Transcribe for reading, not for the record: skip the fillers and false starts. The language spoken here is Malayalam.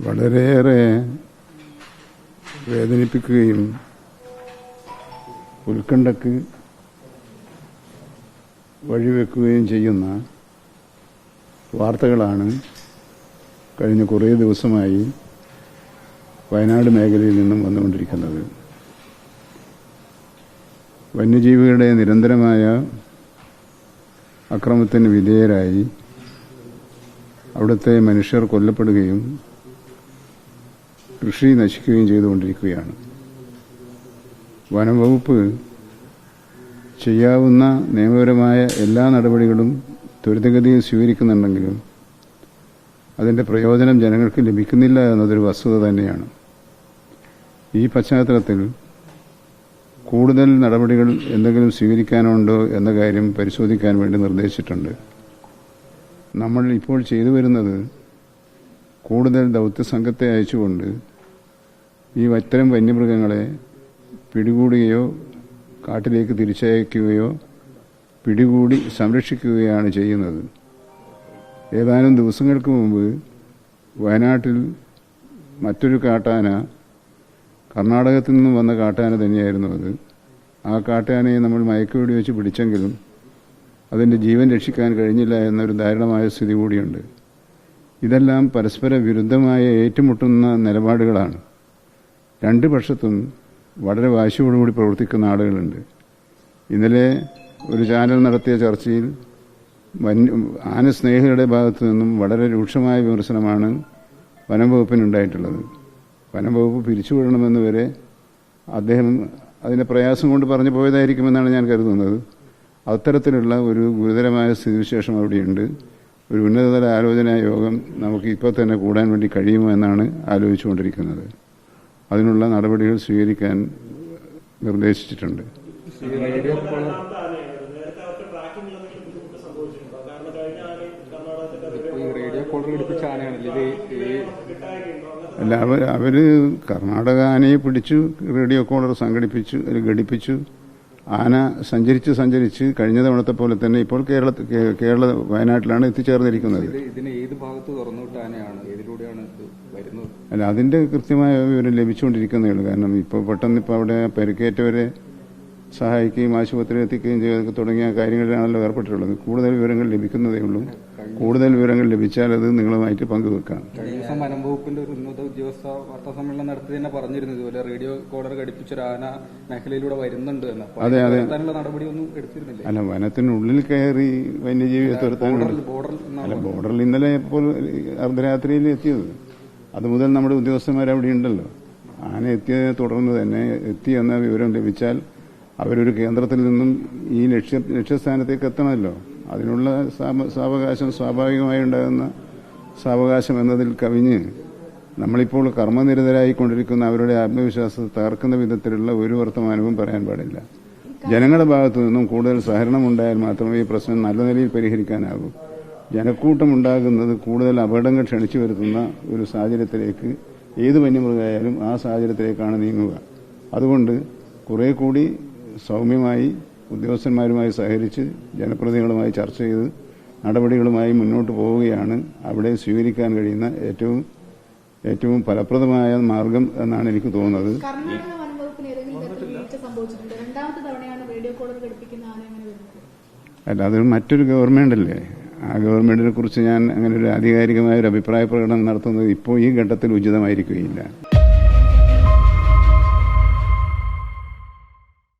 വളരെയേറെ വേദനിപ്പിക്കുകയും ഉത്കണ്ഠക്ക് വഴിവെക്കുകയും ചെയ്യുന്ന വാർത്തകളാണ് കഴിഞ്ഞ കുറേ ദിവസമായി വയനാട് മേഖലയിൽ നിന്നും വന്നുകൊണ്ടിരിക്കുന്നത്. വന്യജീവികളുടെ നിരന്തരമായ അക്രമത്തിന് വിധേയരായി അവിടുത്തെ മനുഷ്യർ കൊല്ലപ്പെടുകയും കൃഷി നശിക്കുകയും ചെയ്തുകൊണ്ടിരിക്കുകയാണ്. വനംവകുപ്പ് ചെയ്യാവുന്ന നിയമപരമായ എല്ലാ നടപടികളും ത്വരിതഗതിയിൽ സ്വീകരിക്കുന്നുണ്ടെങ്കിലും അതിന്റെ പ്രയോജനം ജനങ്ങൾക്ക് ലഭിക്കുന്നില്ല എന്നതൊരു വസ്തുത തന്നെയാണ്. ഈ പശ്ചാത്തലത്തിൽ കൂടുതൽ നടപടികൾ എന്തെങ്കിലും സ്വീകരിക്കാനുണ്ടോ എന്ന കാര്യം പരിശോധിക്കാൻ വേണ്ടി നിർദ്ദേശിച്ചിട്ടുണ്ട്. നമ്മൾ ഇപ്പോൾ ചെയ്തു വരുന്നത് കൂടുതൽ ദൗത്യസംഘത്തെ അയച്ചുകൊണ്ട് ഈ ഇത്തരം വന്യമൃഗങ്ങളെ പിടികൂടുകയോ കാട്ടിലേക്ക് തിരിച്ചയക്കുകയോ പിടികൂടി സംരക്ഷിക്കുകയാണ് ചെയ്യുന്നത്. ഏതാനും ദിവസങ്ങൾക്ക് മുമ്പ് വയനാട്ടിൽ മറ്റൊരു കാട്ടാന, കർണാടകത്തിൽ നിന്നും വന്ന കാട്ടാന തന്നെയായിരുന്നു അത്. ആ കാട്ടാനയെ നമ്മൾ മയക്കുവെടി വെച്ച് പിടിച്ചെങ്കിലും അതിൻ്റെ ജീവൻ രക്ഷിക്കാൻ കഴിഞ്ഞില്ല എന്നൊരു ദാരുണമായ സ്ഥിതി കൂടിയുണ്ട്. ഇതെല്ലാം പരസ്പര വിരുദ്ധമായ ഏറ്റുമുട്ടുന്ന നിലപാടുകളാണ്. രണ്ട് പക്ഷത്തും വളരെ വാശിയോടുകൂടി പ്രവർത്തിക്കുന്ന ആളുകളുണ്ട്. ഇന്നലെ ഒരു ചാനൽ നടത്തിയ ചർച്ചയിൽ ആനസ്നേഹികളുടെ ഭാഗത്തു നിന്നും വളരെ രൂക്ഷമായ വിമർശനമാണ് വനം വകുപ്പിനുണ്ടായിട്ടുള്ളത്. വനം വകുപ്പ് പിരിച്ചുവിടണമെന്ന് വരെ അദ്ദേഹം അതിന്റെ പ്രയാസം കൊണ്ട് പറഞ്ഞു പോയതായിരിക്കുമെന്നാണ് ഞാൻ കരുതുന്നത്. അത്തരത്തിലുള്ള ഒരു ഗുരുതരമായ സ്ഥിതിവിശേഷം അവിടെയുണ്ട്. ഒരു ഉന്നതതല ആലോചനാ യോഗം നമുക്ക് ഇപ്പോൾ തന്നെ കൂടാൻ വേണ്ടി കഴിയുമോ എന്നാണ് ആലോചിച്ചുകൊണ്ടിരിക്കുന്നത്. അതിനുള്ള നടപടികൾ സ്വീകരിക്കാൻ നിർദ്ദേശിച്ചിട്ടുണ്ട്. അല്ല, അവര് കർണാടക ആനയെ പിടിച്ചു, റേഡിയോ കോളർ ഘടിപ്പിച്ചു. ആന സഞ്ചരിച്ച് കഴിഞ്ഞ തവണത്തെ പോലെ തന്നെ ഇപ്പോൾ കേരള വയനാട്ടിലാണ് എത്തിച്ചേർന്നിരിക്കുന്നത്. അല്ല, അതിന്റെ കൃത്യമായ വിവരം ലഭിച്ചുകൊണ്ടിരിക്കുന്നേ ഉള്ളൂ. കാരണം ഇപ്പോൾ പെട്ടെന്ന് അവിടെ പരിക്കേറ്റവരെ സഹായിക്കുകയും ആശുപത്രിയിൽ എത്തിക്കുകയും ചെയ്തൊക്കെ തുടങ്ങിയ കാര്യങ്ങളിലാണല്ലോ ഏർപ്പെട്ടിട്ടുള്ളത്. കൂടുതൽ വിവരങ്ങൾ ലഭിക്കുന്നതേ ഉള്ളൂ. കൂടുതൽ വിവരങ്ങൾ ലഭിച്ചാൽ അത് നിങ്ങളുമായിട്ട് പങ്കുവെക്കാം. കഴിഞ്ഞ ദിവസം വനം വകുപ്പിന്റെ ഒരു ഉന്നത ഉദ്യോഗസ്ഥ വാർത്താ സമ്മേളനം നടത്തി തന്നെ പറഞ്ഞിരുന്നു ഇതുപോലെ റേഡിയോ കോളർ ഘടിപ്പിച്ചൊരു ആന മേഖലയിലൂടെ വരുന്നുണ്ട് എന്ന്. അതെ, നടപടിയൊന്നും എടുത്തിരുന്നില്ല. അല്ല, വനത്തിനുള്ളിൽ കയറി വന്യജീവിയെ തുരത്താനുണ്ട്. ബോർഡറിൽ ഇന്നലെ ഇപ്പോൾ അർദ്ധരാത്രിയിൽ എത്തിയത്. അതുമുതൽ നമ്മുടെ ഉദ്യോഗസ്ഥന്മാർ അവിടെ ഉണ്ടല്ലോ. ആന എത്തിയതിനെ തുടർന്ന് തന്നെ എത്തി എന്ന വിവരം ലഭിച്ചാൽ അവരൊരു കേന്ദ്രത്തിൽ നിന്നും ഈ ലക്ഷ്യസ്ഥാനത്തേക്ക് എത്തണമല്ലോ. അതിനുള്ള സാവകാശം, സ്വാഭാവികമായി ഉണ്ടാകുന്ന സാവകാശം എന്നതിൽ കവിഞ്ഞ് നമ്മളിപ്പോൾ കർമ്മനിരതരായിക്കൊണ്ടിരിക്കുന്ന അവരുടെ ആത്മവിശ്വാസത്തെ തകർക്കുന്ന വിധത്തിലുള്ള ഒരു വർത്തമാനവും പറയാൻ പാടില്ല. ജനങ്ങളുടെ ഭാഗത്തു നിന്നും കൂടുതൽ സഹകരണം ഉണ്ടായാൽ മാത്രമേ ഈ പ്രശ്നം നല്ല നിലയിൽ പരിഹരിക്കാനാകൂ. ജനക്കൂട്ടം ഉണ്ടാകുന്നത് കൂടുതൽ അപകടങ്ങൾ ക്ഷണിച്ചു വരുത്തുന്ന ഒരു സാഹചര്യത്തിലേക്ക് ഏത് വന്യമൃഗമായാലും ആ സാഹചര്യത്തിലേക്കാണ് നീങ്ങുക. അതുകൊണ്ട് കുറെ കൂടി സൗമ്യമായി ഉദ്യോഗസ്ഥന്മാരുമായി സഹകരിച്ച് ജനപ്രതിനിധികളുമായി ചർച്ച ചെയ്ത് നടപടികളുമായി മുന്നോട്ട് പോവുകയാണ് അവിടെ സ്വീകരിക്കാൻ കഴിയുന്ന ഏറ്റവും ഫലപ്രദമായ മാർഗം എന്നാണ് എനിക്ക് തോന്നുന്നത്. അല്ല, അത് മറ്റൊരു ഗവൺമെന്റ് അല്ലേ. ആ ഗവൺമെന്റിനെ കുറിച്ച് ഞാൻ അങ്ങനെ ഒരു ആധികാരികമായ ഒരു അഭിപ്രായ പ്രകടനം നടത്തുന്നത് ഇപ്പോൾ ഈ ഘട്ടത്തിൽ ഉചിതമായിരിക്കുകയില്ല.